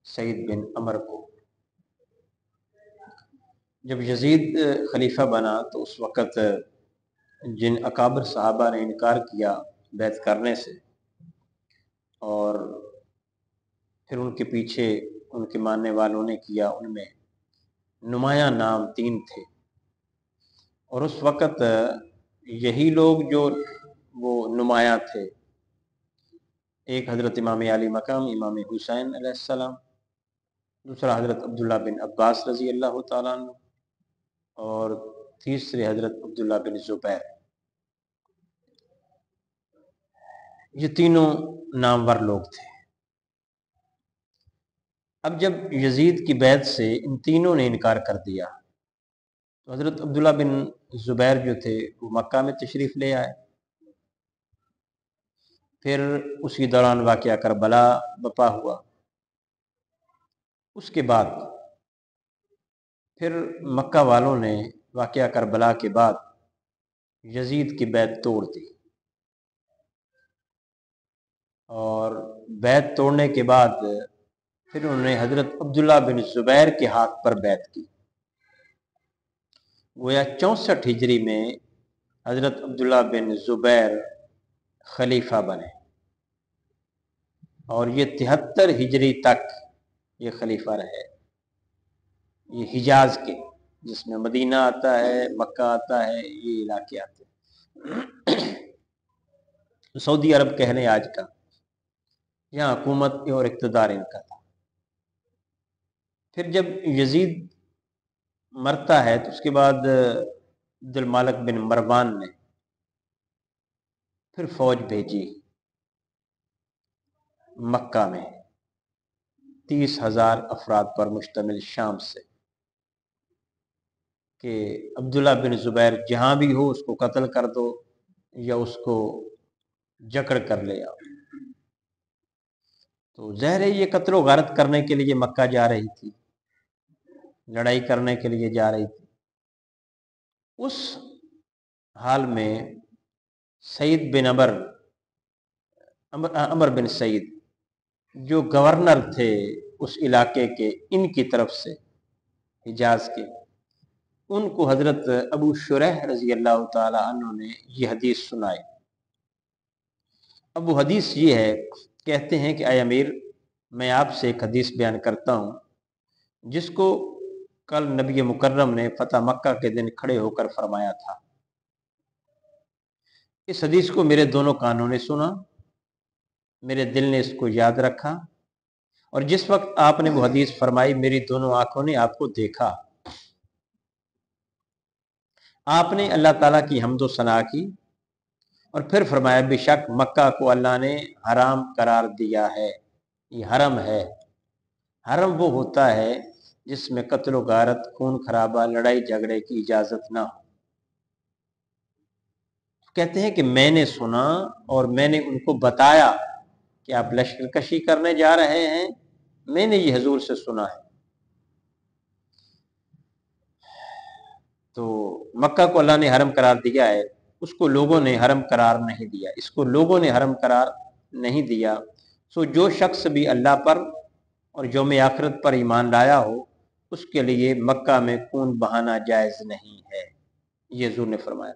سعید بن عمر کو۔ جب یزید خلیفہ بنا تو اس وقت جن اکابر صحابہ نے انکار کیا بیعت کرنے سے اور پھر ان کے پیچھے ان کے ماننے والوں نے کیا، ان میں نمایاں نام 3 تھے، اور اس وقت یہی لوگ جو وہ نمایاں تھے، ایک حضرت امام علی مقام امام حسین علیہ السلام، دوسرا حضرت عبداللہ بن عباس رضی اللہ تعالیٰ عنہ، اور تیسرے حضرت عبداللہ بن زبیر۔ یہ تینوں نامور لوگ تھے۔ اب جب یزید کی بیعت سے ان تینوں نے انکار کر دیا تو حضرت عبداللہ بن زبیر جو تھے وہ مکہ میں تشریف لے آئے۔ پھر اسی دوران واقعہ کربلا بپا ہوا۔ اس کے بعد پھر مکہ والوں نے واقعہ کربلا کے بعد یزید کی بیعت توڑ دی، اور بیعت توڑنے کے بعد پھر انہوں نے حضرت عبداللہ بن زبیر کے ہاتھ پر بیعت کی۔ گویا 64 ہجری میں حضرت عبداللہ بن زبیر خلیفہ بنے، اور یہ 73 ہجری تک یہ خلیفہ رہے۔ یہ حجاز کے، جس میں مدینہ آتا ہے، مکہ آتا ہے، یہ علاقے آتے ہیں، سعودی عرب کہہ لیں آج کا، یہاں حکومت اور اقتدار ان کا تھا۔ پھر جب یزید مرتا ہے تو اس کے بعد عبد المالک بن مروان نے پھر فوج بھیجی مکہ میں 30,000 افراد پر مشتمل شام سے، کہ عبداللہ بن زبیر جہاں بھی ہو اس کو قتل کر دو یا اس کو جکڑ کر لے آؤ۔ تو ظاہر ہے یہ قتل و غارت کرنے کے لیے مکہ جا رہی تھی، لڑائی کرنے کے لیے جا رہی تھی۔ اس حال میں سعید بن عمر بن سعید جو گورنر تھے اس علاقے کے، ان کی طرف سے حجاز کے، ان کو حضرت ابو شریح رضی اللہ تعالی عنہ نے یہ حدیث سنائی۔ اب وہ حدیث یہ ہے، کہتے ہیں کہ اے امیر، میں آپ سے ایک حدیث بیان کرتا ہوں جس کو کل نبی مکرم نے فتح مکہ کے دن کھڑے ہو کر فرمایا تھا۔ اس حدیث کو میرے دونوں کانوں نے سنا، میرے دل نے اس کو یاد رکھا، اور جس وقت آپ نے وہ حدیث فرمائی میری دونوں آنکھوں نے آپ کو دیکھا۔ آپ نے اللہ تعالیٰ کی حمد و ثنا کی اور پھر فرمایا بے شک مکہ کو اللہ نے حرام قرار دیا ہے۔ یہ حرم ہے۔ حرم وہ ہوتا ہے جس میں قتل و غارت، خون خرابہ، لڑائی جھگڑے کی اجازت نہ ہو۔ کہتے ہیں کہ میں نے سنا اور میں نے ان کو بتایا کہ آپ لشکر کشی کرنے جا رہے ہیں، میں نے یہ حضور سے سنا ہے۔ تو مکہ کو اللہ نے حرم قرار دیا ہے، اس کو لوگوں نے حرم قرار نہیں دیا، اس کو لوگوں نے حرم قرار نہیں دیا۔ سو جو شخص بھی اللہ پر اور یوم آخرت پر ایمان لایا ہو اس کے لیے مکہ میں خون بہانا جائز نہیں ہے، یہ حضور نے فرمایا۔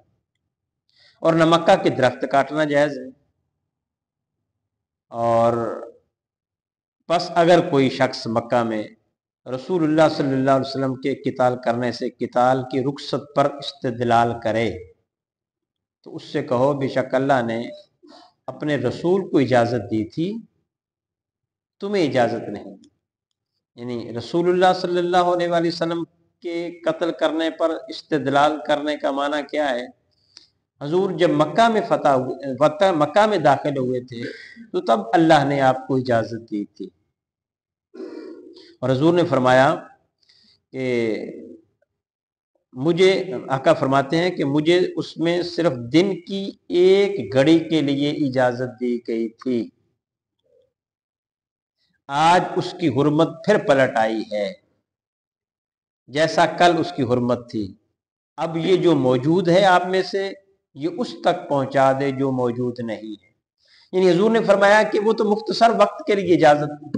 اور نہ مکہ کے درخت کاٹنا جائز ہے۔ اور پس اگر کوئی شخص مکہ میں رسول اللہ صلی اللہ علیہ وسلم کے قتال کرنے سے قتال کی رخصت پر استدلال کرے تو اس سے کہو بے شک اللہ نے اپنے رسول کو اجازت دی تھی، تمہیں اجازت نہیں دی۔ یعنی رسول اللہ صلی اللہ علیہ وآلہ وسلم کے قتل کرنے پر استدلال کرنے کا معنی کیا ہے؟ حضور جب مکہ میں داخل ہوئے تھے تو تب اللہ نے آپ کو اجازت دی تھی، اور حضور نے فرمایا کہ مجھے، آقا فرماتے ہیں کہ مجھے اس میں صرف دن کی ایک گھڑی کے لیے اجازت دی گئی تھی، آج اس کی حرمت پھر پلٹ آئی ہے، جیسا کل اس کی حرمت تھی۔ اب یہ جو موجود ہے آپ میں سے یہ اس تک پہنچا دے جو موجود نہیں ہے۔ یعنی حضور نے فرمایا کہ وہ تو مختصر وقت کے لیے اجازت،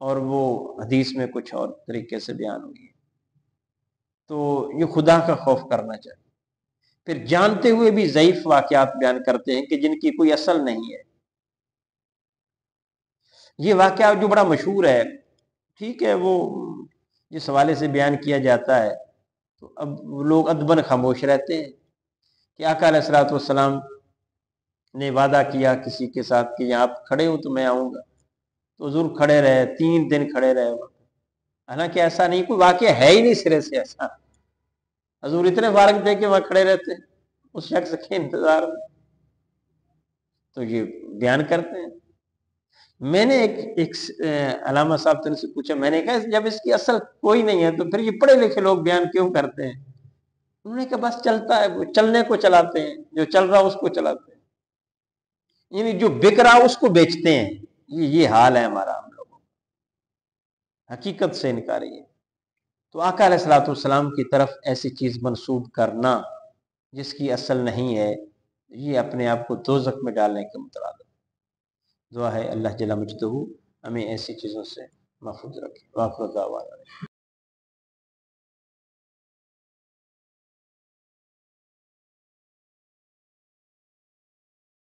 اور وہ حدیث میں کچھ اور طریقے سے بیان ہوئی ہے۔ تو یہ خدا کا خوف کرنا چاہیے۔ پھر جانتے ہوئے بھی ضعیف واقعات بیان کرتے ہیں کہ جن کی کوئی اصل نہیں ہے۔ یہ واقعہ جو بڑا مشہور ہے، ٹھیک ہے، وہ جس حوالے سے بیان کیا جاتا ہے تو اب لوگ ادباً خاموش رہتے ہیں کہ آقا علیہ الصلوۃ والسلام نے وعدہ کیا کسی کے ساتھ کہ یہاں آپ کھڑے ہو تو میں آؤں گا، تو حضور کھڑے رہے، 3 دن کھڑے رہے۔ حالانکہ ایسا نہیں، کوئی واقعہ ہے ہی نہیں سرے سے ایسا، حضور اتنے فارغ تھے کہ وہاں کھڑے رہتے اس شخص کے انتظار میں۔ تو یہ بیان کرتے ہیں۔ میں نے ایک علامہ صاحب سے پوچھا، میں نے کہا جب اس کی اصل کوئی نہیں ہے تو پھر یہ پڑھے لکھے لوگ بیان کیوں کرتے ہیں؟ انہوں نے کہا بس چلتا ہے، وہ چلنے کو چلاتے ہیں، جو چل رہا اس کو چلاتے ہیں، یعنی جو بک رہا اس کو بیچتے ہیں۔ یہ حال ہے ہمارا، ہم لوگوں حقیقت سے انکاری ہے۔ تو آقا علیہ الصلوۃ والسلام کی طرف ایسی چیز منسوب کرنا جس کی اصل نہیں ہے، یہ اپنے آپ کو دوزخ میں ڈالنے کے مترادف۔ دعا ہے اللہ جل مجدہ ہمیں ایسی چیزوں سے محفوظ رکھے۔ وآخر دعوانا